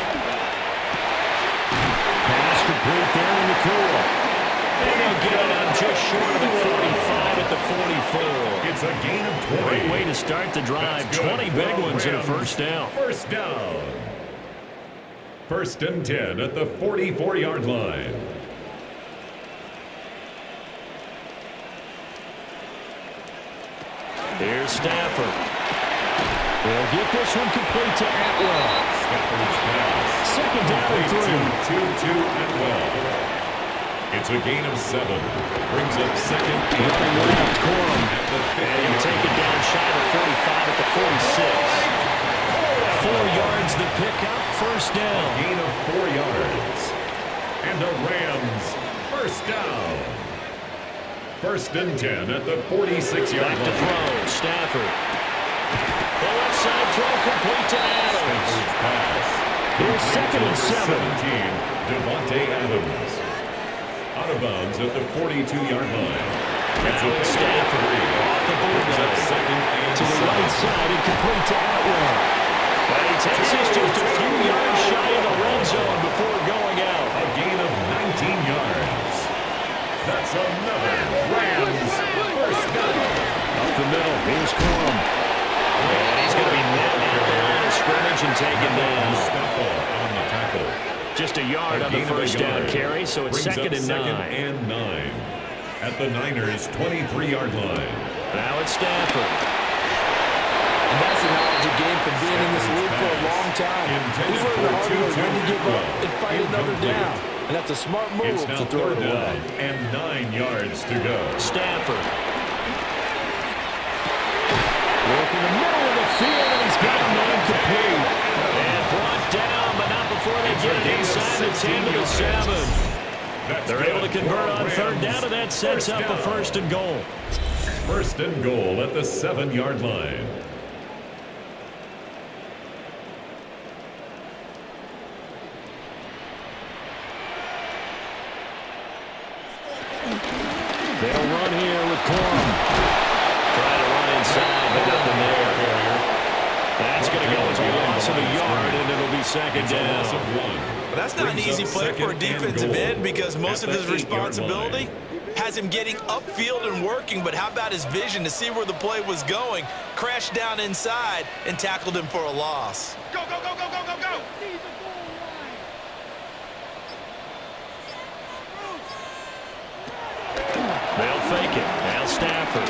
Pass complete there in the cool. And they'll get it out just short of the 45 at the 44. It's a gain of 20. Great way to start the drive. 20 big ones and a 1st down. 1st down. 1st and 10 at the 44-yard line. Here's Stafford. They'll get this one complete to Atwell. Stafford's pass. 2nd down and 3. 2-2 Atwell. It's a gain of 7. Brings up 2nd and Looking left, Corum. at the 50. And he'll take it down shy of 45 at the 46. 4 yards the pickup, 1st down. Gain of 4 yards. And the Rams 1st down. 1st and 10 at the 46-yard line. Back to throw, Stafford. The left side throw complete to Adams. Stafford's pass. Here's 2nd and 7. 17, Devontae Adams. Out of bounds at the 42-yard line. It's a Stafford off the bootleg. 2nd and To the 7. right side and complete to Atwell. But he takes us just a few yards shy of the red zone before going out. A gain of 19 yards. That's another Rams 1st down. Up the middle, here's Corum. And he's going to be met at the line of scrimmage and taken down. Mustafa on the tackle. Just a yard on the 1st down carry, so it's 2nd and 9. 2nd and 9. at the Niners' 23-yard line. Now it's Stafford. And that's the knowledge you gain from being in this league for a long time. He's learned the hard way when to give up and fight another down. And that's a smart move It's now to throw it 3rd away. down and 9 yards to go. Stafford. Working the middle of the field, and he's got him incomplete. And brought down, but not before they get it inside the 10 to the 7. They're able to convert on 3rd down, and that sets up a 1st and goal. 1st and goal at the 7-yard line. They'll run here with Corum. Try to run inside, but nothing there. That's going to go as a loss of a yard, and it'll be 2nd down. But that's not an easy play for a defensive end because most of his responsibility has him getting upfield and working, but how about his vision to see where the play was going, crashed down inside, and tackled him for a loss. Go, go, go, go, go, go, go! They'll fake it. Now Stafford.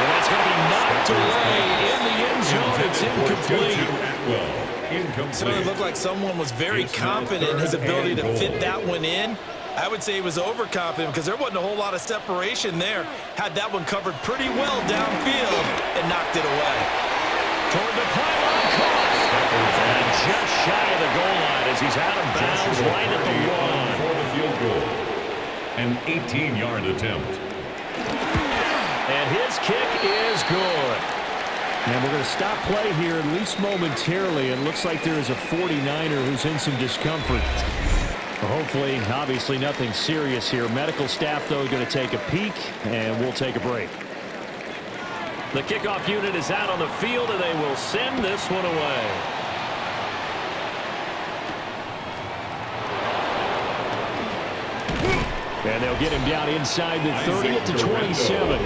And that's going to be knocked away in the end zone. It's incomplete. Certainly looked like someone was very confident in his ability to fit that one in. I would say he was overconfident because there wasn't a whole lot of separation there. Had that one covered pretty well downfield and knocked it away. Toward the pylon, caught. And just shy of the goal line as he's out of bounds right at the 1. For the field goal. An 18-yard attempt. And his kick is good. And we're going to stop play here, at least momentarily. It looks like there is a 49er who's in some discomfort. Hopefully, obviously nothing serious here. Medical staff, though, going to take a peek, and we'll take a break. The kickoff unit is out on the field, and they will send this one away. And they'll get him down inside the 30 at the 27.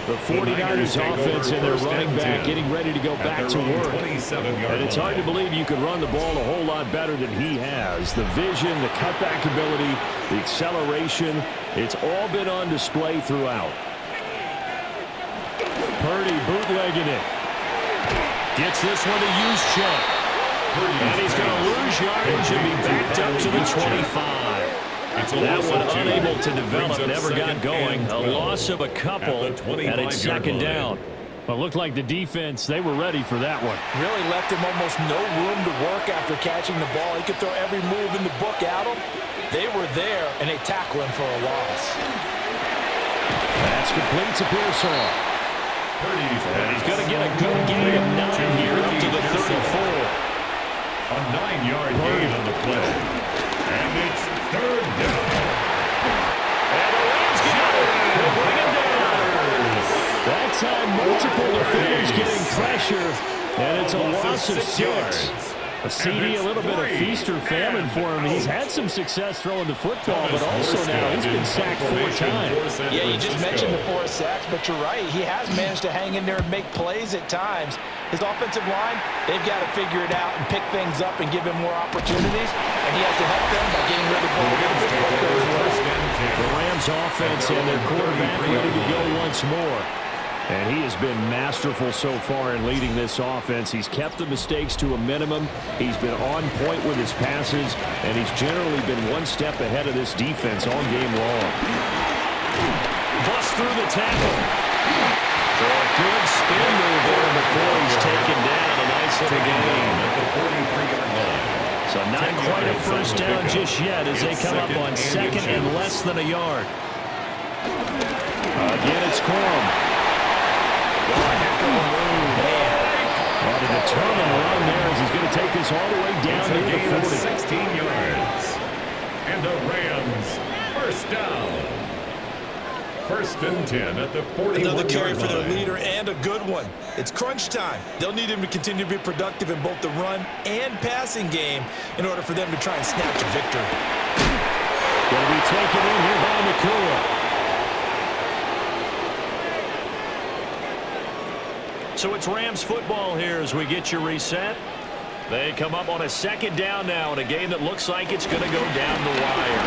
The 49ers offense and their running back getting ready to go back to work. And it's hard to believe you could run the ball a whole lot better than he has. The vision, the cutback ability, the acceleration, it's all been on display throughout. Purdy bootlegging it. Gets this one to Juszczyk. And he's going to lose yardage and be backed up to the 25. That one unable to develop, never got going. A loss of a couple, and it's 2nd down. Well, it looked like the defense, they were ready for that one. Really left him almost no room to work after catching the ball. He could throw every move in the book at him. They were there, and they tackle him for a loss. That's complete to Pearsall. And he's going to get a good gain of 9 here up to the 34. A 9-yard gain on the play. And it's 3rd down. And the Rams get it. They'll bring him down. That time, multiple defenders getting pressure, and it's a loss of 6. A CD, a little bit of feast or famine for him. He's had some success throwing the football, but also now he's been sacked 4 times. Yeah, you just mentioned the 4 sacks, but you're right. He has managed to hang in there and make plays at times. His offensive line, they've got to figure it out and pick things up and give him more opportunities, and he has to help them by getting rid of the ball a little bit quicker as well. The Rams offense and their quarterback ready to go once more. And he has been masterful so far in leading this offense. He's kept the mistakes to a minimum. He's been on point with his passes, and he's generally been one step ahead of this defense all game long. Bust through the tackle. So a good spin move there before he's taken down. A nice little gain. So not quite a 1st down just yet as they come up on 2nd and less than a yard. Again, it's Corum. And a determined run there as he's going to take this all the way down to the 40. 16 yards. And the Rams, 1st down. 1st and 10 at the 41-yard line. Another carry for their leader and a good one. It's crunch time. They'll need him to continue to be productive in both the run and passing game in order for them to try and snatch a victory. Going to be taken in here by Nacua. So it's Rams football here as we get you reset. They come up on a second down now in a game that looks like it's going to go down the wire.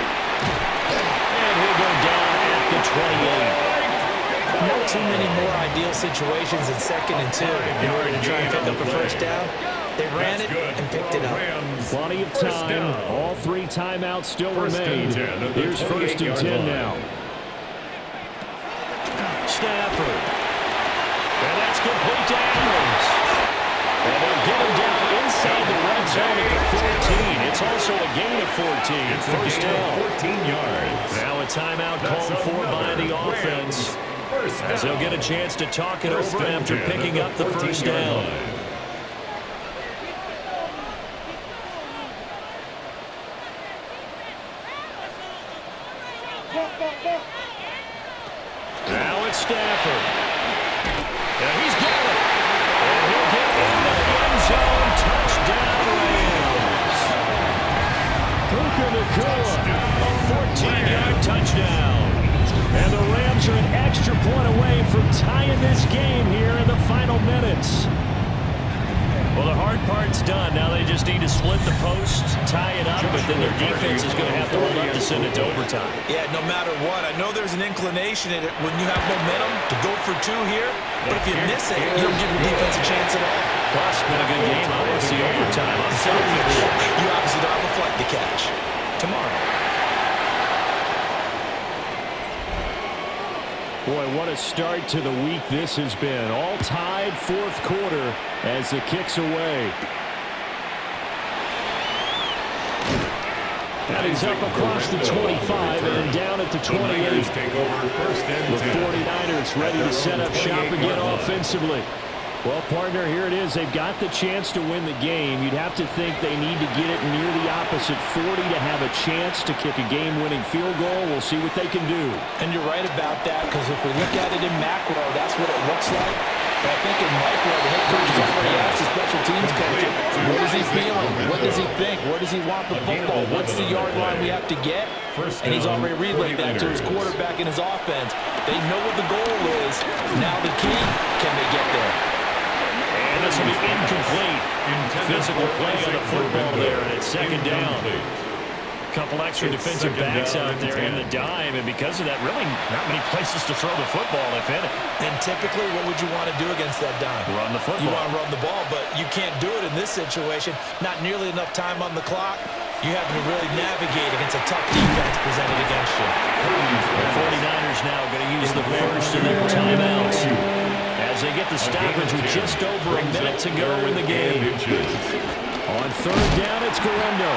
And he'll go down at the 28. Not too many more ideal situations in 2nd and 2 in order to try and pick up a first down. They ran it and picked it up. Plenty of time. All 3 timeouts still remain. Here's 1st and 10 now. Stafford. And that's complete to Adams. And they'll get him down inside the red zone at the 14. It's also a gain of 14. First down. 14 yards. Now a timeout called for by the offense, as they'll get a chance to talk it over after picking up the first down. Now it's Stafford. And he's got it. And he'll get into the end zone. Touchdown, Rams. Puka Nacua, a 14-yard touchdown. And the Rams are an extra point away from tying this game here in the final minutes. Well, the hard part's done. Now they just need to split the post, tie it up, but then their defense is going to have to hold up to send it to overtime. Yeah, no matter what. I know there's an inclination in it when you have momentum to go for 2 here, but if you miss it, you don't give your defense a chance at all. Plus, been a good game. I want to see overtime. I'm selfish. You obviously don't have a flight to catch. Tomorrow. Boy, what a start to the week this has been. All tied 4th quarter as the kick's away. And he's up across the 25 and down at the 28. The 49ers ready to set up shop again offensively. Well, partner, here it is. They've got the chance to win the game. You'd have to think they need to get it near the opposite 40 to have a chance to kick a game-winning field goal. We'll see what they can do. And you're right about that, because if we look at it in macro, that's what it looks like. But I think in micro, the head coach has already asked the special teams coach, what is he feeling? What does he think? Where does he want the football? What's the yard line we have to get? And he's already relayed that to his quarterback and his offense. They know what the goal is. Now the key, can they get there? And this will be incomplete. Physical play on the football there, and it's 2nd down. A couple extra defensive backs out there in the dime, and because of that, really not many places to throw the football, if any. And typically, what would you want to do against that dime? Run the football. You want to run the ball, but you can't do it in this situation. Not nearly enough time on the clock. You have to really navigate against a tough defense presented against you. The 49ers now going to use the first of their timeouts as they get the stoppage with just over a minute to go in the game. On 3rd down, it's Guerrero.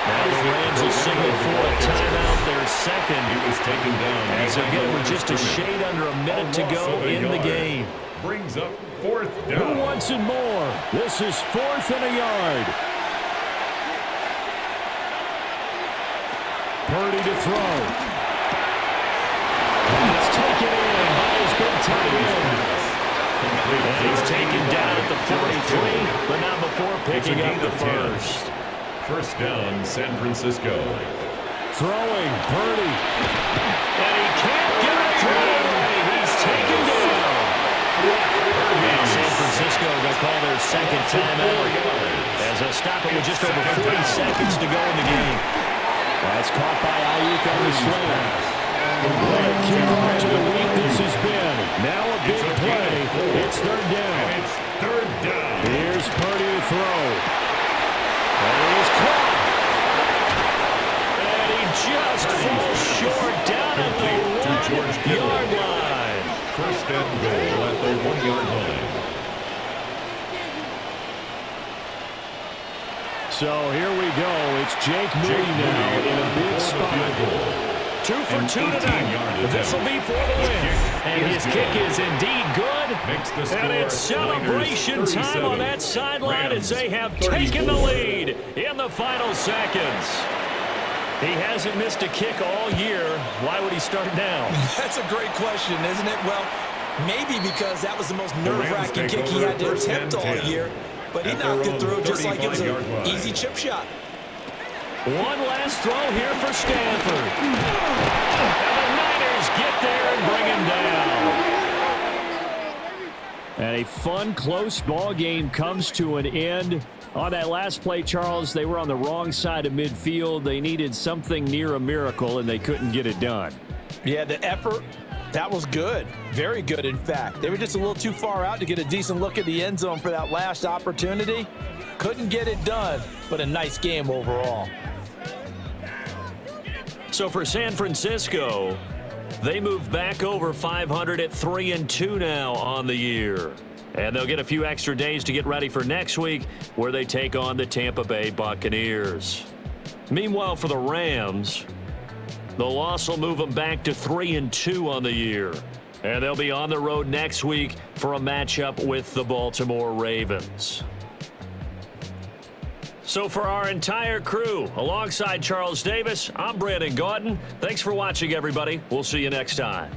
Now the Rams will signal for a timeout. Their 2nd. He was taken down. As they get with just a shade under a minute to go in the game. Brings up 4th down. Who wants it more? This is 4th and a yard. Purdy to throw. It's taken in by his big tight end. And he's taken down at the 43, but not before picking up the first. First down, San Francisco. Throwing, Purdy. And he can't get it through. He's taken down. And San Francisco going to call their 2nd timeout as they stop it with just over 40 seconds to go in the game. That's caught by Ayuk on the slant. What a kickoff to the week this has been. Now a big play. It's 3rd down. It's 3rd down. Here's Purdy to throw. And it is caught. And he just falls short down at the 1-yard line. First and goal at the 1-yard line. So here we go. It's Jake Moody now in a big spot. 2 for 2 tonight. This will be for the win. And his kick is indeed good. And it's celebration time on that sideline as they have taken the lead in the final seconds. He hasn't missed a kick all year. Why would he start now? That's a great question, isn't it? Well, maybe because that was the most nerve-wracking kick he had to attempt all year. But he knocked it through just like it was an easy chip shot. One last throw here for Stafford. And the Niners get there and bring him down. And a fun, close ball game comes to an end. On that last play, Charles, they were on the wrong side of midfield. They needed something near a miracle, and they couldn't get it done. Yeah, the effort, that was good. Very good, in fact. They were just a little too far out to get a decent look at the end zone for that last opportunity. Couldn't get it done, but a nice game overall. So for San Francisco, they move back over 500 at 3-2 now on the year. And they'll get a few extra days to get ready for next week, where they take on the Tampa Bay Buccaneers. Meanwhile, for the Rams, the loss will move them back to 3-2 on the year. And they'll be on the road next week for a matchup with the Baltimore Ravens. So for our entire crew, alongside Charles Davis, I'm Brandon Gaudin. Thanks for watching, everybody. We'll see you next time.